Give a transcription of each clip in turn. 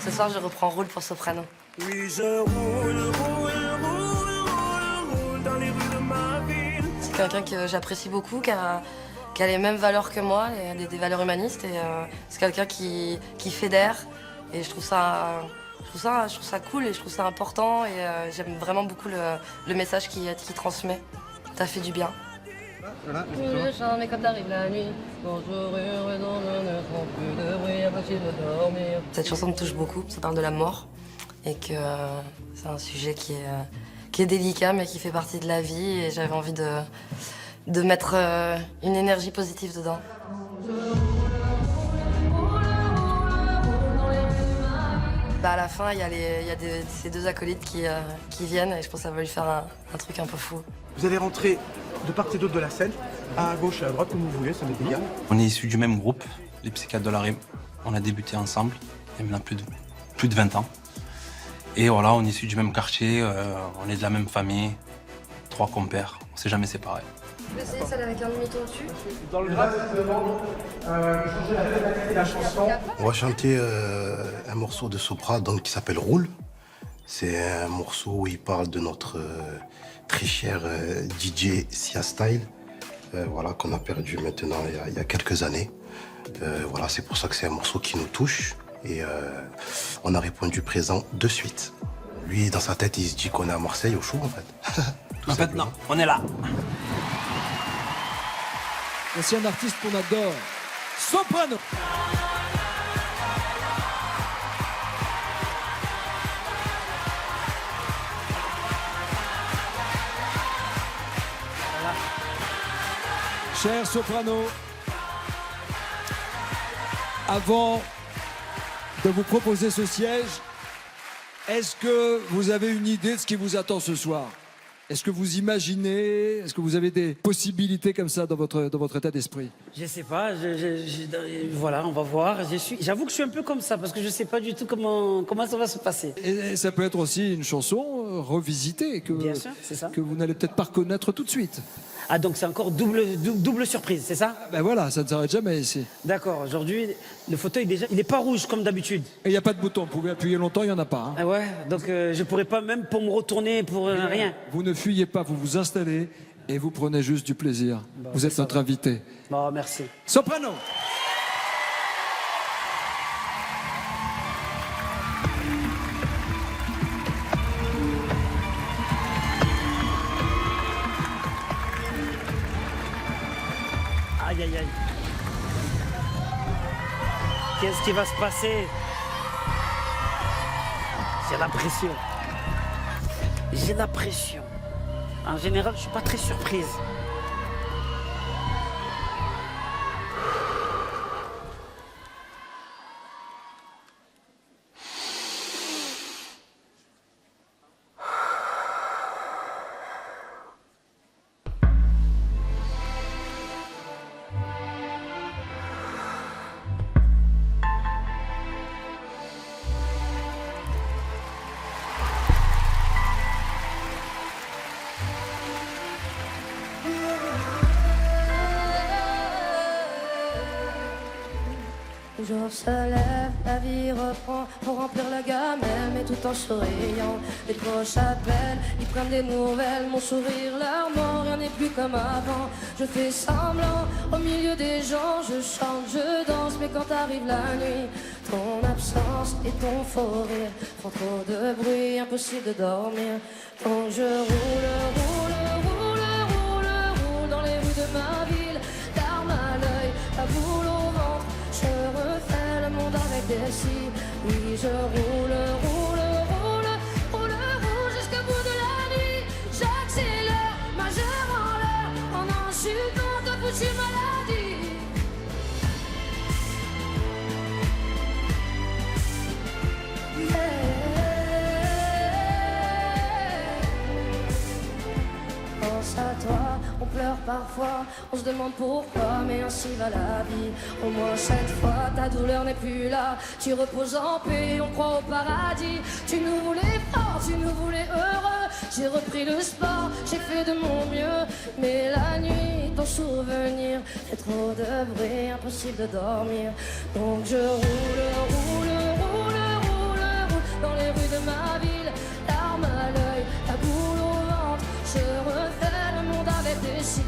Ce soir, je reprends Roule pour soprano. Oui, je roule dans les rues de ma ville. C'est quelqu'un que j'apprécie beaucoup, qui a les mêmes valeurs que moi, des valeurs humanistes. Et c'est quelqu'un qui fédère. Et je trouve ça cool et je trouve ça important. Et j'aime vraiment beaucoup le message qu'il transmet. T'as fait du bien. Voilà, Le chant, mais quand arrive la nuit, bonjour, heureux dans ne font plus de bruit, impossible de dormir. Cette chanson me touche beaucoup, ça parle de la mort et que c'est un sujet qui est délicat mais qui fait partie de la vie et j'avais envie de mettre une énergie positive dedans. Bah à la fin, il y a ces deux acolytes qui viennent et je pense que ça va lui faire un truc un peu fou. vous allez rentrer de part et d'autre de la scène, à gauche et à droite, comme vous voulez, ça m'est égal. On est issus du même groupe, les Psychiatres de la Rime. On a débuté ensemble, il y a maintenant plus de 20 ans. Et voilà, on est issus du même quartier, on est de la même famille, 3 compères, on s'est jamais séparés. Tu peux essayer celle avec un demi-ton dessus? Dans le grave, la chanson. On va chanter un morceau de Sopra donc, qui s'appelle Roule. C'est un morceau où il parle de notre très cher DJ Sia Style, voilà, qu'on a perdu maintenant il y a quelques années. Voilà, c'est pour ça que c'est un morceau qui nous touche. Et on a répondu présent de suite. Lui, dans sa tête, il se dit qu'on est à Marseille, au show, en fait. En fait, non, on est là. Voici un artiste qu'on adore, Soprano. Cher Soprano, avant de vous proposer ce siège, est-ce que vous avez une idée de ce qui vous attend ce soir? Est-ce que vous imaginez, est-ce que vous avez des possibilités comme ça dans votre état d'esprit? Je sais pas, voilà, on va voir. J'avoue que je suis un peu comme ça, parce que je sais pas du tout comment ça va se passer. Et ça peut être aussi une chanson revisitée Bien sûr, c'est ça. que vous n'allez peut-être pas reconnaître tout de suite. Ah, donc c'est encore double surprise, c'est ça? Ben voilà, ça ne s'arrête jamais ici. D'accord, aujourd'hui, le fauteuil déjà, il n'est pas rouge comme d'habitude. Et il n'y a pas de bouton, vous pouvez appuyer longtemps, il n'y en a pas. Hein. Ah ouais, donc je pourrais pas même pour me retourner, pour rien. Vous ne fuyez pas, vous vous installez et vous prenez juste du plaisir. Bon, vous êtes notre invité. Bon, merci. Soprano. Aïe, aïe, aïe. Qu'est-ce qui va se passer? J'ai la pression. J'ai la pression. En général, je suis pas très surprise. Le jour se lève, la vie reprend pour remplir la gamelle, mais tout en souriant. Les proches appellent, ils prennent des nouvelles, mon sourire, leur mort, rien n'est plus comme avant. Je fais semblant, au milieu des gens, je chante, je danse, mais quand arrive la nuit, ton absence et ton faux rire font trop de bruit, impossible de dormir. Donc je roule dans les rues de ma ville, larmes à l'œil, la boule au ventre. Je refais le monde avec des cils. Oui, je roule jusqu'au bout de la nuit. J'accélère, majeur en l'air, en insultant ta foutue maladie. Pense à toi, on pleure parfois, on On se demande pourquoi, mais ainsi va la vie. Au moins cette fois, ta douleur n'est plus là. Tu reposes en paix, on croit au paradis. Tu nous voulais fort, tu nous voulais heureux. J'ai repris le sport, j'ai fait de mon mieux. Mais la nuit, ton souvenir fait trop de bruit, impossible de dormir. Donc je roule, roule, roule, roule, roule dans les rues de ma ville. Larmes à l'œil, la boule au ventre. Je refais le monde avec des cils.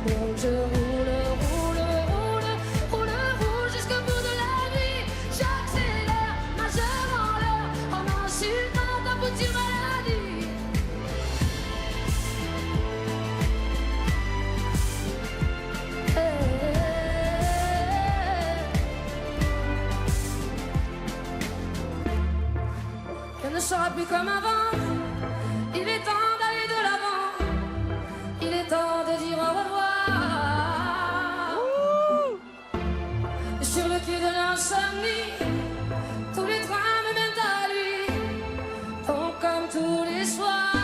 Donc je roule, roule, roule, roule, roule jusqu'au bout de la nuit. J'accélère, majeur en l'air, en insultant ta foutue maladie. Rien ne sera plus comme avant. Il est temps d'aller de l'avant. Il est temps de dire au revoir. Et sur le quai de l'insomnie, tous les trains me mènent à lui. Donc comme tous les soirs.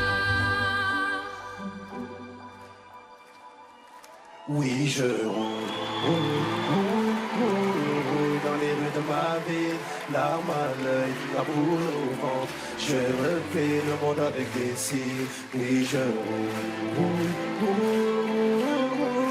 Oui, je roule, roule, roule dans les rues de ma ville, larmes à l'œil, la boule au ventre. Je refais le monde avec des cils. Oui, je roule, roule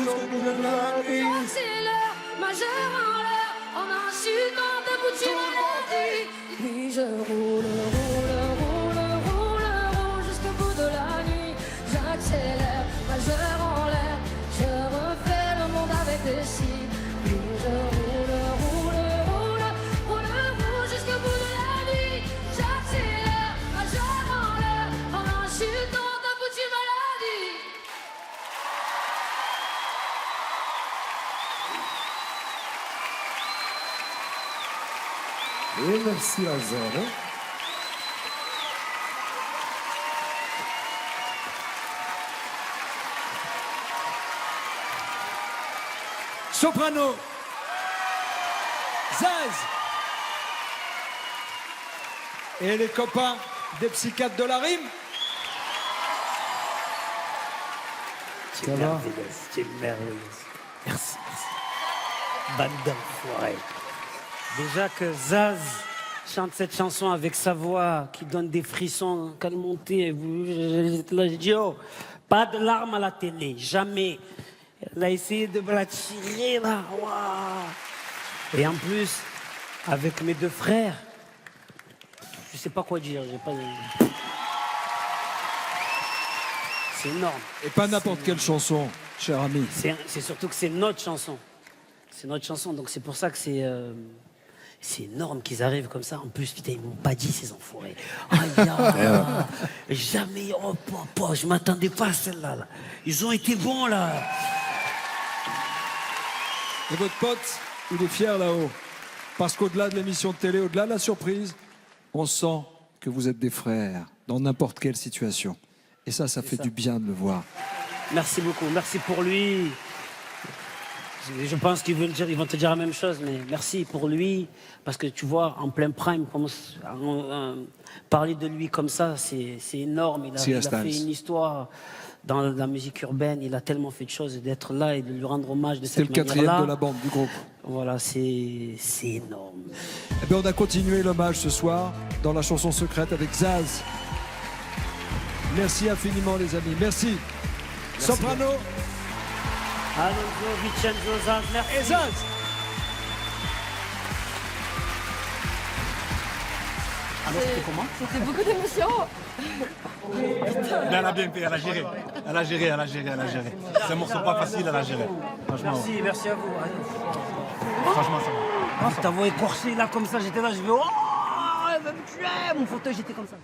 jusqu'au bout de la nuit. J'accélère, majeur en l'air, en insultant ta foutue maladie. Oui, je roule, roule, roule, roule, roule jusqu'au bout de la nuit. J'accélère, majeur en l'air, je refais le monde avec des cils. Oui, je roule, roule, roule, roule, roule jusqu'au bout de la nuit. J'accélère, majeur en l'air, en insultant ta foutue maladie. Et merci Azar. Soprano, Zaz et les copains des psychiatres de la rime. Tu es merveilleuse, tu es merveilleuse. Merci, merci. Bande d'enfoirés. Déjà que Zaz chante cette chanson avec sa voix qui donne des frissons quand elle montait. Là, j'ai dit, oh, pas de larmes à la télé, jamais. Elle a essayé de me la tirer là. Waouh. Et en plus, avec mes deux frères, je sais pas quoi dire. J'ai pas... C'est énorme. Et pas n'importe quelle chanson, cher ami. C'est surtout que c'est notre chanson. C'est notre chanson, donc c'est pour ça que c'est énorme qu'ils arrivent comme ça. En plus, putain, ils m'ont pas dit, ces enfoirés. Aïe, jamais, oh, papa, je m'attendais pas à celle-là. Là. Ils ont été bons, là. Et votre pote, il est fier là-haut. Parce qu'au-delà de l'émission de télé, au-delà de la surprise, on sent que vous êtes des frères dans n'importe quelle situation. Et ça fait du bien de le voir. Merci beaucoup, merci pour lui. Je pense qu'ils vont te dire la même chose, mais merci pour lui. Parce que tu vois, en plein prime, parler de lui comme ça, c'est énorme. Il a fait une histoire dans la musique urbaine. Il a tellement fait de choses, d'être là et de lui rendre hommage de cette manière-là. C'est le 4e de la bande du groupe. Voilà, c'est énorme. Eh bien, on a continué l'hommage ce soir dans la chanson secrète avec Zaz. Merci infiniment, les amis. Merci. Soprano. Alonso, Vincenzo, Zaz, merci. Et Zaz. Alors, c'était comment? C'était beaucoup d'émotions. Mais elle a bien fait, elle a géré. Elle a géré. C'est un morceau pas facile, elle a géré. Franchement, Merci à vous. franchement ça va. Ta voix écorchée là comme ça, j'étais là, je vais, oh, elle va me tuer. Mon fauteuil, j'étais comme ça.